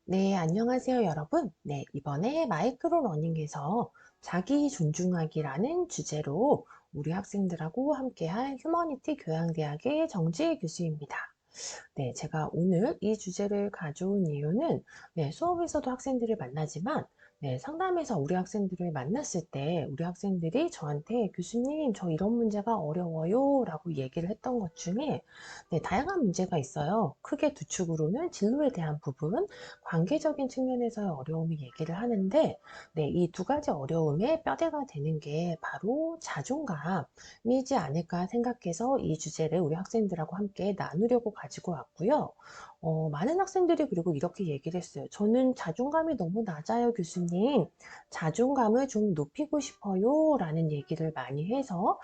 네, 안녕하세요, 여러분. 네, 이번에 마이크로 러닝에서 자기 존중하기라는 주제로 우리 학생들하고 함께할 휴머니티 교양대학의 정지혜 교수입니다. 네, 제가 오늘 이 주제를 가져온 이유는 수업에서도 학생들을 만나지만 상담에서 우리 학생들을 만났을 때 우리 학생들이 저한테 교수님, 저 이런 문제가 어려워요 라고 얘기를 했던 것 중에 다양한 문제가 있어요. 크게 두 축으로는 진로에 대한 부분, 관계적인 측면에서의 어려움을 얘기를 하는데 이 두 가지 어려움의 뼈대가 되는 게 바로 자존감이지 않을까 생각해서 이 주제를 우리 학생들하고 함께 나누려고 가지고 왔고요. 많은 학생들이 그리고 이렇게 얘기를 했어요. 저는 자존감이 너무 낮아요, 교수님. 자존감을 좀 높이고 싶어요. 라는 얘기를 많이 해서,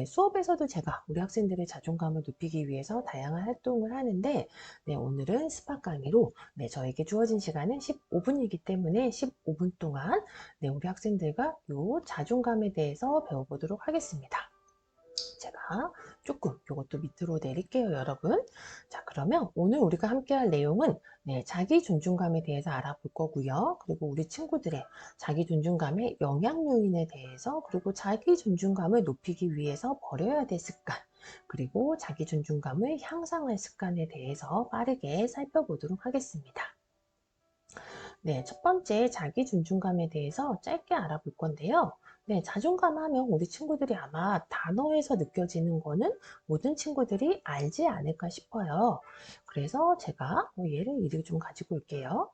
수업에서도 제가 우리 학생들의 자존감을 높이기 위해서 다양한 활동을 하는데, 오늘은 스팟 강의로, 저에게 주어진 시간은 15분이기 때문에 15분 동안, 우리 학생들과 요 자존감에 대해서 배워보도록 하겠습니다. 제가 조금 이것도 밑으로 내릴게요, 여러분. 자, 그러면 오늘 우리가 함께 할 내용은 자기 존중감에 대해서 알아볼 거고요. 그리고 우리 친구들의 자기 존중감의 영향 요인에 대해서, 그리고 자기 존중감을 높이기 위해서 버려야 될 습관, 그리고 자기 존중감을 향상할 습관에 대해서 빠르게 살펴보도록 하겠습니다. 첫 번째 자기 존중감에 대해서 짧게 알아볼 건데요. 자존감 하면 우리 친구들이 아마 단어에서 느껴지는 거는 모든 친구들이 알지 않을까 싶어요. 그래서 제가 예를 이렇게 좀 가지고 올게요.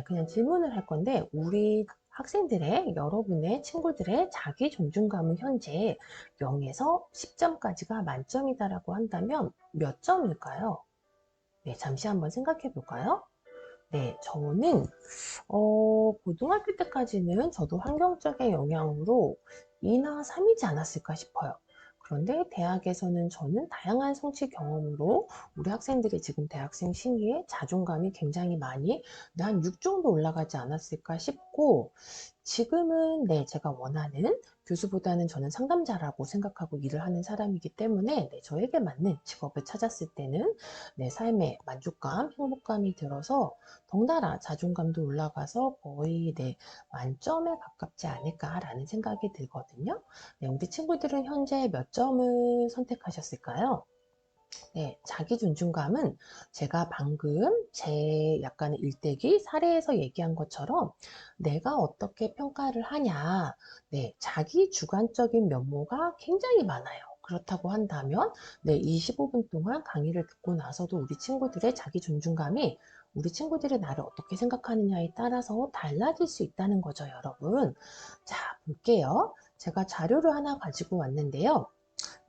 그냥 질문을 할 건데 우리 학생들의 여러분의 친구들의 자기 존중감은 현재 0에서 10점까지가 만점이다라고 한다면 몇 점일까요? 잠시 한번 생각해 볼까요? 저는 고등학교 때까지는 저도 환경적인 영향으로 2나 3이지 않았을까 싶어요. 그런데 대학에서는 저는 다양한 성취 경험으로 우리 학생들이 지금 대학생 시기에 자존감이 굉장히 많이 한 6 정도 올라가지 않았을까 싶고, 지금은 제가 원하는 교수보다는 저는 상담자라고 생각하고 일을 하는 사람이기 때문에 저에게 맞는 직업을 찾았을 때는 삶의 만족감, 행복감이 들어서 덩달아 자존감도 올라가서 거의 만점에 가깝지 않을까라는 생각이 들거든요. 우리 친구들은 현재 몇 점을 선택하셨을까요? 자기 존중감은 제가 방금 제 약간의 일대기 사례에서 얘기한 것처럼 내가 어떻게 평가를 하냐, 자기 주관적인 면모가 굉장히 많아요. 그렇다고 한다면, 이 15분 동안 강의를 듣고 나서도 우리 친구들의 자기 존중감이 우리 친구들이 나를 어떻게 생각하느냐에 따라서 달라질 수 있다는 거죠, 여러분. 자, 볼게요. 제가 자료를 하나 가지고 왔는데요.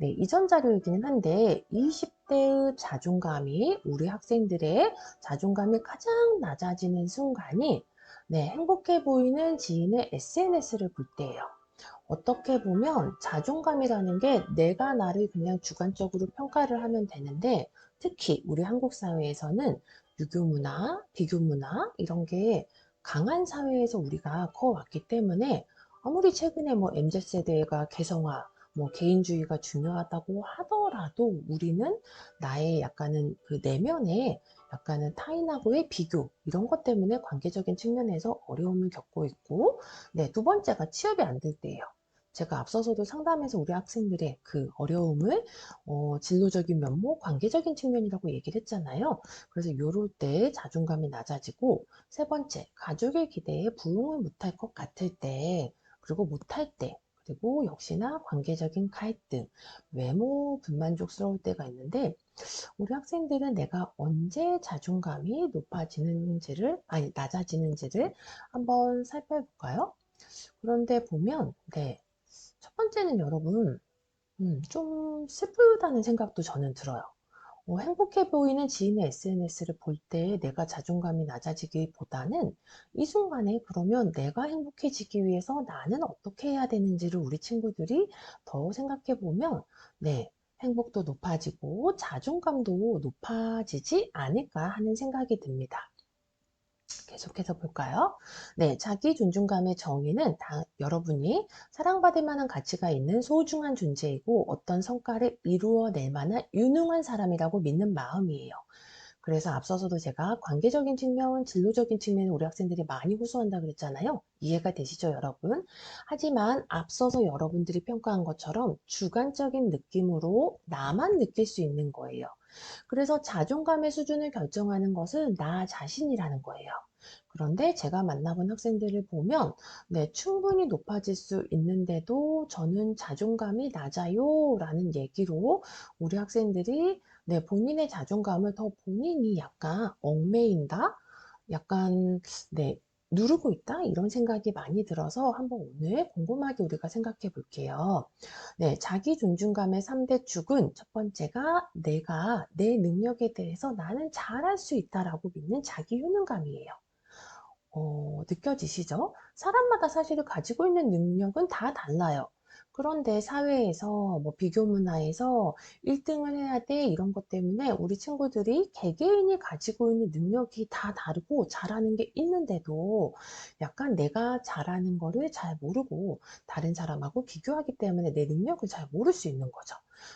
이전 자료이기는 한데 20대의 자존감이 우리 학생들의 자존감이 가장 낮아지는 순간이 행복해 보이는 지인의 SNS를 볼 때예요. 어떻게 보면 자존감이라는 게 내가 나를 그냥 주관적으로 평가를 하면 되는데 특히 우리 한국 사회에서는 유교 문화, 비교 문화 이런 게 강한 사회에서 우리가 커왔기 때문에 아무리 최근에 뭐 MZ세대가 개성화, 뭐 개인주의가 중요하다고 하더라도 우리는 나의 약간은 그 내면에 약간은 타인하고의 비교 이런 것 때문에 관계적인 측면에서 어려움을 겪고 있고 두 번째가 취업이 안 될 때예요. 제가 앞서서도 상담에서 우리 학생들의 그 어려움을 진로적인 면모, 관계적인 측면이라고 얘기를 했잖아요. 그래서 요럴 때 자존감이 낮아지고 세 번째, 가족의 기대에 부응을 못할 것 같을 때 그리고 못할 때 그리고 역시나 관계적인 갈등, 외모 불만족스러울 때가 있는데 우리 학생들은 내가 언제 자존감이 낮아지는지를 한번 살펴볼까요? 그런데 보면, 첫 번째는 여러분, 좀 슬프다는 생각도 저는 들어요. 행복해 보이는 지인의 SNS를 볼 때 내가 자존감이 낮아지기보다는 이 순간에 그러면 내가 행복해지기 위해서 나는 어떻게 해야 되는지를 우리 친구들이 더 생각해 보면, 행복도 높아지고 자존감도 높아지지 않을까 하는 생각이 듭니다. 계속해서 볼까요? 자기 존중감의 정의는 여러분이 사랑받을 만한 가치가 있는 소중한 존재이고 어떤 성과를 이루어낼 만한 유능한 사람이라고 믿는 마음이에요. 그래서 앞서서도 제가 관계적인 측면, 진로적인 측면에 우리 학생들이 많이 호소한다 그랬잖아요. 이해가 되시죠, 여러분? 하지만 앞서서 여러분들이 평가한 것처럼 주관적인 느낌으로 나만 느낄 수 있는 거예요. 그래서 자존감의 수준을 결정하는 것은 나 자신이라는 거예요. 그런데 제가 만나본 학생들을 보면 네, 충분히 높아질 수 있는데도 저는 자존감이 낮아요 라는 얘기로 우리 학생들이 네, 본인의 자존감을 더 본인이 약간 얽매인다? 약간 네, 누르고 있다? 이런 생각이 많이 들어서 한번 오늘 곰곰하게 우리가 생각해 볼게요. 네, 자기 존중감의 3대 축은 첫 번째가 내가 내 능력에 대해서 나는 잘할 수 있다라고 믿는 자기 효능감이에요. 느껴지시죠? 사람마다 사실은 가지고 있는 능력은 다 달라요. 그런데 사회에서 뭐 비교 문화에서 1등을 해야 돼 이런 것 때문에 우리 친구들이 개개인이 가지고 있는 능력이 다 다르고 잘하는 게 있는데도 약간 내가 잘하는 거를 잘 모르고 다른 사람하고 비교하기 때문에 내 능력을 잘 모를 수 있는 거죠.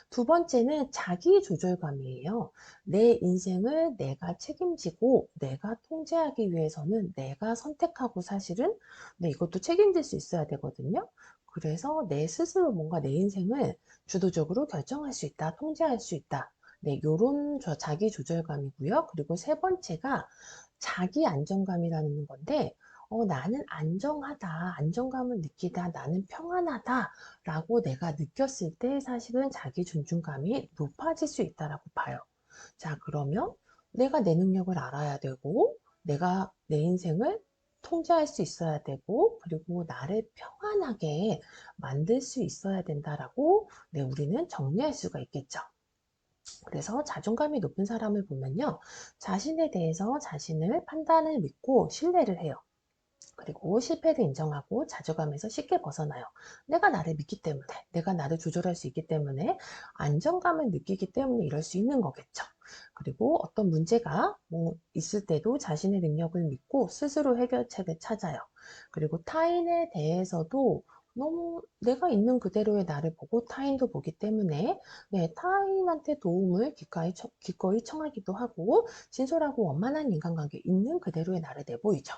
두 번째는 자기 조절감이에요. 내 인생을 내가 책임지고 내가 통제하기 위해서는 내가 선택하고 사실은 네, 이것도 책임질 수 있어야 되거든요. 그래서 내 스스로 뭔가 내 인생을 주도적으로 결정할 수 있다, 통제할 수 있다. 네, 요런 자기 조절감이고요. 그리고 세 번째가 자기 안정감이라는 건데, 나는 안정하다, 안정감을 느끼다, 나는 평안하다, 라고 내가 느꼈을 때 사실은 자기 존중감이 높아질 수 있다라고 봐요. 자, 그러면 내가 내 능력을 알아야 되고, 내가 내 인생을 통제할 수 있어야 되고, 그리고 나를 평안하게 만들 수 있어야 된다라고, 네, 우리는 정리할 수가 있겠죠. 그래서 자존감이 높은 사람을 보면요, 자신에 대해서 자신을 판단을 믿고 신뢰를 해요. 그리고 실패를 인정하고 자존감에서 쉽게 벗어나요. 내가 나를 믿기 때문에, 내가 나를 조절할 수 있기 때문에, 안정감을 느끼기 때문에 이럴 수 있는 거겠죠. 그리고 어떤 문제가 뭐 있을 때도 자신의 능력을 믿고 스스로 해결책을 찾아요. 그리고 타인에 대해서도 너무 내가 있는 그대로의 나를 보고 타인도 보기 때문에 네, 타인한테 도움을 기꺼이 청하기도 하고 진솔하고 원만한 인간관계 있는 그대로의 나를 내보이죠.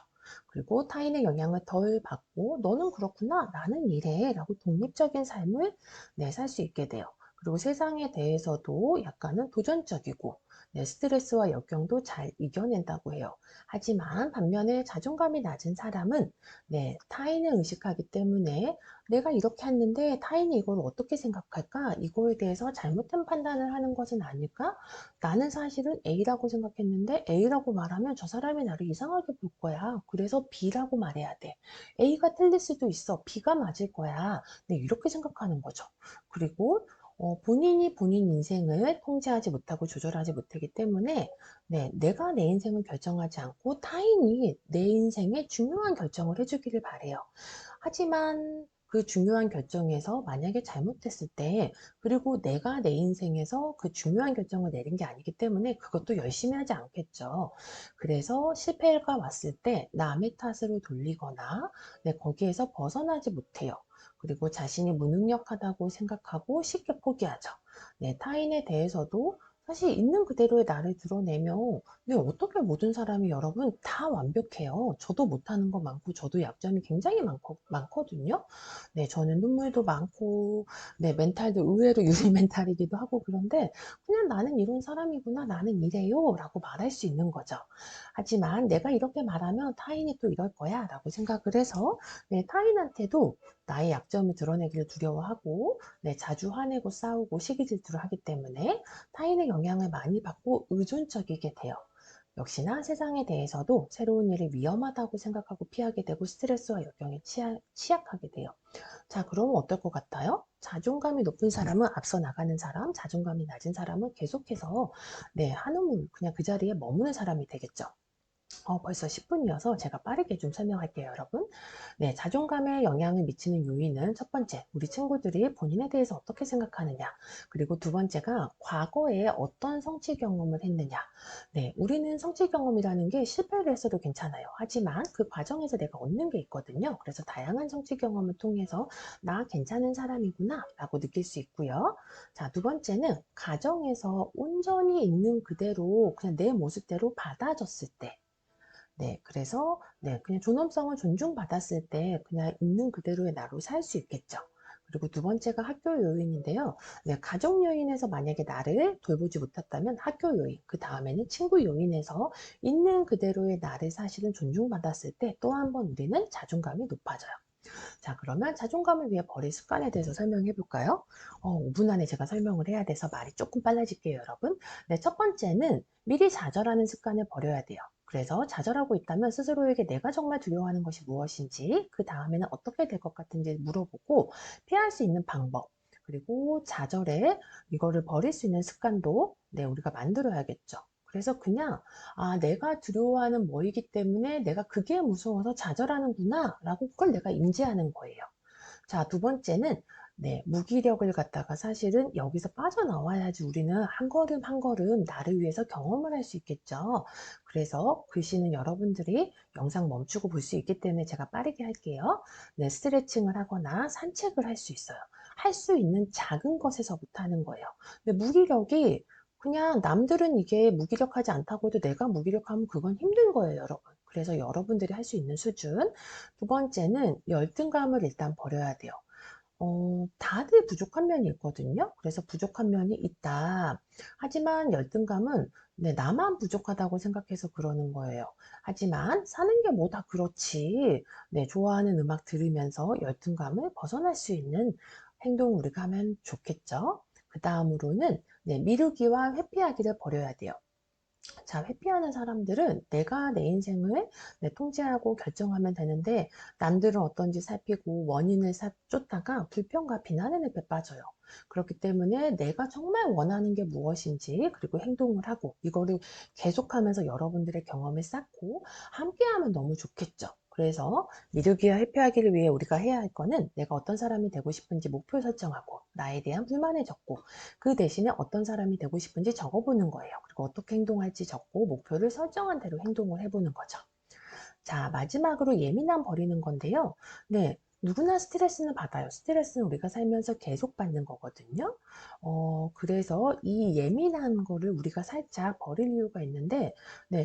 그리고 타인의 영향을 덜 받고 너는 그렇구나 나는 이래 라고 독립적인 삶을 네, 살 수 있게 돼요. 그리고 세상에 대해서도 약간은 도전적이고 네, 스트레스와 역경도 잘 이겨낸다고 해요. 하지만 반면에 자존감이 낮은 사람은 네, 타인을 의식하기 때문에 내가 이렇게 했는데 타인이 이걸 어떻게 생각할까? 이거에 대해서 잘못된 판단을 하는 것은 아닐까? 나는 사실은 A라고 생각했는데 A라고 말하면 저 사람이 나를 이상하게 볼 거야. 그래서 B라고 말해야 돼. A가 틀릴 수도 있어. B가 맞을 거야. 네, 이렇게 생각하는 거죠. 그리고 본인이 본인 인생을 통제하지 못하고 조절하지 못하기 때문에 네, 내가 내 인생을 결정하지 않고 타인이 내 인생에 중요한 결정을 해주기를 바래요. 하지만 그 중요한 결정에서 만약에 잘못됐을 때, 그리고 내가 내 인생에서 그 중요한 결정을 내린 게 아니기 때문에 그것도 열심히 하지 않겠죠. 그래서 실패가 왔을 때 남의 탓으로 돌리거나 네, 거기에서 벗어나지 못해요. 그리고 자신이 무능력하다고 생각하고 쉽게 포기하죠. 네, 타인에 대해서도 사실 있는 그대로의 나를 드러내면 네, 어떻게 모든 사람이 여러분 다 완벽해요. 저도 못하는 거 많고, 저도 약점이 굉장히 많거든요. 네, 저는 눈물도 많고, 네, 멘탈도 의외로 유리 멘탈이기도 하고 그런데, 그냥 나는 이런 사람이구나, 나는 이래요, 라고 말할 수 있는 거죠. 하지만 내가 이렇게 말하면 타인이 또 이럴 거야, 라고 생각을 해서, 네, 타인한테도 나의 약점을 드러내기를 두려워하고, 네, 자주 화내고 싸우고 시기 질투를 하기 때문에 타인의 영향을 많이 받고 의존적이게 돼요. 역시나 세상에 대해서도 새로운 일이 위험하다고 생각하고 피하게 되고 스트레스와 역경에 취약하게 돼요. 자, 그러면 어떨 것 같아요? 자존감이 높은 사람은 앞서 나가는 사람, 자존감이 낮은 사람은 계속해서 네, 한우물 그냥 그 자리에 머무는 사람이 되겠죠. 벌써 10분이어서 제가 빠르게 좀 설명할게요, 여러분. 네, 자존감에 영향을 미치는 요인은 첫 번째, 우리 친구들이 본인에 대해서 어떻게 생각하느냐. 그리고 두 번째가 과거에 어떤 성취 경험을 했느냐. 네, 우리는 성취 경험이라는 게 실패를 했어도 괜찮아요. 하지만 그 과정에서 내가 얻는 게 있거든요. 그래서 다양한 성취 경험을 통해서 나 괜찮은 사람이구나 라고 느낄 수 있고요. 자, 두 번째는 가정에서 온전히 있는 그대로 그냥 내 모습대로 받아줬을 때, 네, 그래서 그냥 존엄성을 존중받았을 때 그냥 있는 그대로의 나로 살 수 있겠죠. 그리고 두 번째가 학교 요인인데요. 네, 가족 요인에서 만약에 나를 돌보지 못했다면 학교 요인, 그 다음에는 친구 요인에서 있는 그대로의 나를 사실은 존중받았을 때 또 한 번 우리는 자존감이 높아져요. 자, 그러면 자존감을 위해 버릴 습관에 대해서 설명해 볼까요? 5분 안에 제가 설명을 해야 돼서 말이 조금 빨라질게요, 여러분. 네, 첫 번째는 미리 좌절하는 습관을 버려야 돼요. 그래서 좌절하고 있다면 스스로에게 내가 정말 두려워하는 것이 무엇인지, 그 다음에는 어떻게 될 것 같은지 물어보고 피할 수 있는 방법, 그리고 좌절에 이거를 버릴 수 있는 습관도 우리가 만들어야겠죠. 그래서 그냥 내가 두려워하는 뭐이기 때문에 내가 그게 무서워서 좌절하는구나 라고 그걸 내가 인지하는 거예요. 자, 두 번째는 무기력을 갖다가 사실은 여기서 빠져나와야지 우리는 한 걸음 한 걸음 나를 위해서 경험을 할 수 있겠죠. 그래서 글씨는 여러분들이 영상 멈추고 볼 수 있기 때문에 제가 빠르게 할게요. 네, 스트레칭을 하거나 산책을 할 수 있어요. 할 수 있는 작은 것에서부터 하는 거예요. 근데 무기력이 그냥 남들은 이게 무기력하지 않다고 해도 내가 무기력하면 그건 힘든 거예요, 여러분. 그래서 여러분들이 할 수 있는 수준. 두 번째는 열등감을 일단 버려야 돼요. 다들 부족한 면이 있거든요. 그래서 부족한 면이 있다. 하지만 열등감은 나만 부족하다고 생각해서 그러는 거예요. 하지만 사는 게 뭐 다 그렇지. 좋아하는 음악 들으면서 열등감을 벗어날 수 있는 행동 우리가 하면 좋겠죠. 그 다음으로는 미루기와 회피하기를 버려야 돼요. 자, 회피하는 사람들은 내가 내 인생을 통제하고 결정하면 되는데 남들은 어떤지 살피고 원인을 쫓다가 불평과 비난의 늪에 빠져요. 그렇기 때문에 내가 정말 원하는 게 무엇인지 그리고 행동을 하고 이거를 계속하면서 여러분들의 경험을 쌓고 함께하면 너무 좋겠죠. 그래서 미루기와 회피하기를 위해 우리가 해야 할 거는 내가 어떤 사람이 되고 싶은지 목표 설정하고 나에 대한 불만을 적고 그 대신에 어떤 사람이 되고 싶은지 적어보는 거예요. 그리고 어떻게 행동할지 적고 목표를 설정한 대로 행동을 해보는 거죠. 자, 마지막으로 예민함 버리는 건데요. 네, 누구나 스트레스는 받아요. 스트레스는 우리가 살면서 계속 받는 거거든요. 그래서 이 예민한 거를 우리가 살짝 버릴 이유가 있는데,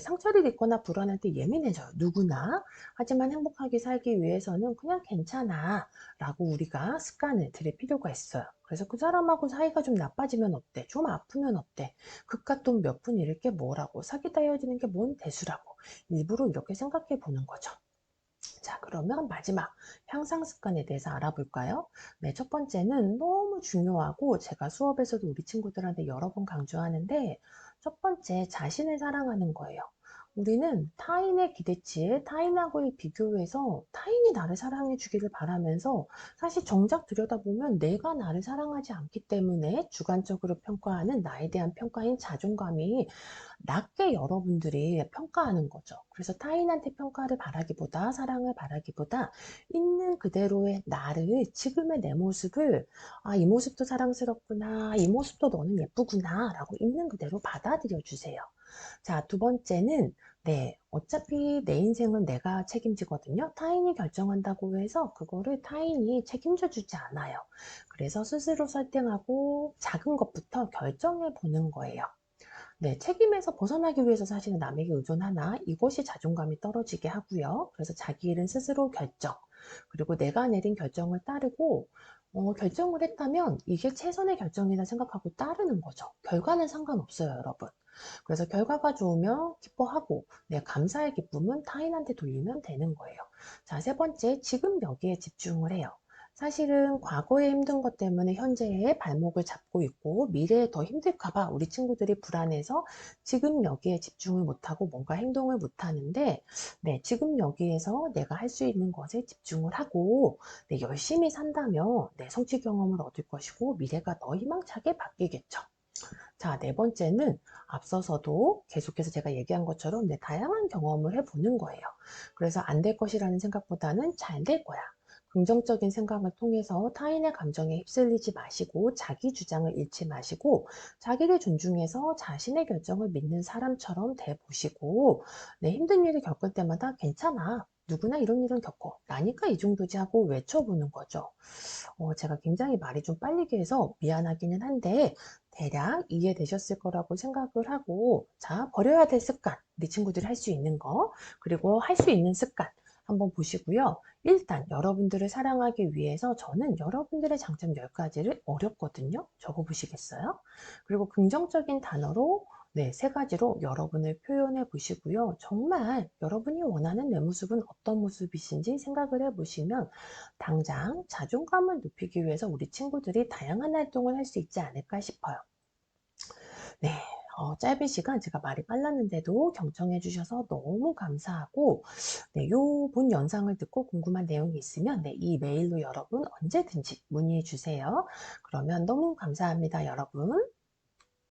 상처를 입거나 불안할 때 예민해져요. 누구나. 하지만 행복하게 살기 위해서는 그냥 괜찮아. 라고 우리가 습관을 들일 필요가 있어요. 그래서 그 사람하고 사이가 좀 나빠지면 어때? 좀 아프면 어때? 그깟 돈 몇 푼 잃을 게 뭐라고? 사귀다 헤어지는 게 뭔 대수라고? 일부러 이렇게 생각해 보는 거죠. 자, 그러면 마지막 향상 습관에 대해서 알아볼까요? 네, 첫 번째는 너무 중요하고 제가 수업에서도 우리 친구들한테 여러 번 강조하는데 첫 번째 자신을 사랑하는 거예요. 우리는 타인의 기대치에 타인하고의 비교해서 타인이 나를 사랑해 주기를 바라면서 사실 정작 들여다보면 내가 나를 사랑하지 않기 때문에 주관적으로 평가하는 나에 대한 평가인 자존감이 낮게 여러분들이 평가하는 거죠. 그래서 타인한테 평가를 바라기보다 사랑을 바라기보다 있는 그대로의 나를 지금의 내 모습을 이 모습도 사랑스럽구나 이 모습도 너는 예쁘구나 라고 있는 그대로 받아들여 주세요. 자, 두 번째는 어차피 내 인생은 내가 책임지거든요. 타인이 결정한다고 해서 그거를 타인이 책임져 주지 않아요. 그래서 스스로 설득하고 작은 것부터 결정해 보는 거예요. 책임에서 벗어나기 위해서 사실은 남에게 의존하나 이것이 자존감이 떨어지게 하고요. 그래서 자기 일은 스스로 결정. 그리고 내가 내린 결정을 따르고 결정을 했다면 이게 최선의 결정이라 생각하고 따르는 거죠. 결과는 상관없어요, 여러분. 그래서 결과가 좋으면 기뻐하고 감사의 기쁨은 타인한테 돌리면 되는 거예요. 자, 세 번째, 지금 여기에 집중을 해요. 사실은 과거에 힘든 것 때문에 현재의 발목을 잡고 있고 미래에 더 힘들까 봐 우리 친구들이 불안해서 지금 여기에 집중을 못하고 뭔가 행동을 못하는데 지금 여기에서 내가 할 수 있는 것에 집중을 하고 열심히 산다면 성취 경험을 얻을 것이고 미래가 더 희망차게 바뀌겠죠. 자, 네 번째는 앞서서도 계속해서 제가 얘기한 것처럼 다양한 경험을 해보는 거예요. 그래서 안 될 것이라는 생각보다는 잘 될 거야. 긍정적인 생각을 통해서 타인의 감정에 휩쓸리지 마시고 자기 주장을 잃지 마시고 자기를 존중해서 자신의 결정을 믿는 사람처럼 돼 보시고 힘든 일을 겪을 때마다 괜찮아. 누구나 이런 일은 겪어. 나니까 이 정도지 하고 외쳐보는 거죠. 제가 굉장히 말이 좀 빨리게 해서 미안하기는 한데 대략 이해되셨을 거라고 생각을 하고 자, 버려야 될 습관, 우리 친구들이 할 수 있는 거, 그리고 할 수 있는 습관 한번 보시고요. 일단 여러분들을 사랑하기 위해서 저는 여러분들의 장점 10가지를 어렵거든요. 적어 보시겠어요? 그리고 긍정적인 단어로 세 가지로 여러분을 표현해 보시고요. 정말 여러분이 원하는 내 모습은 어떤 모습이신지 생각을 해 보시면 당장 자존감을 높이기 위해서 우리 친구들이 다양한 활동을 할 수 있지 않을까 싶어요. 네. 짧은 시간 제가 말이 빨랐는데도 경청해 주셔서 너무 감사하고 요 본 영상을 듣고 궁금한 내용이 있으면 이 메일로 여러분 언제든지 문의해 주세요. 그러면 너무 감사합니다, 여러분.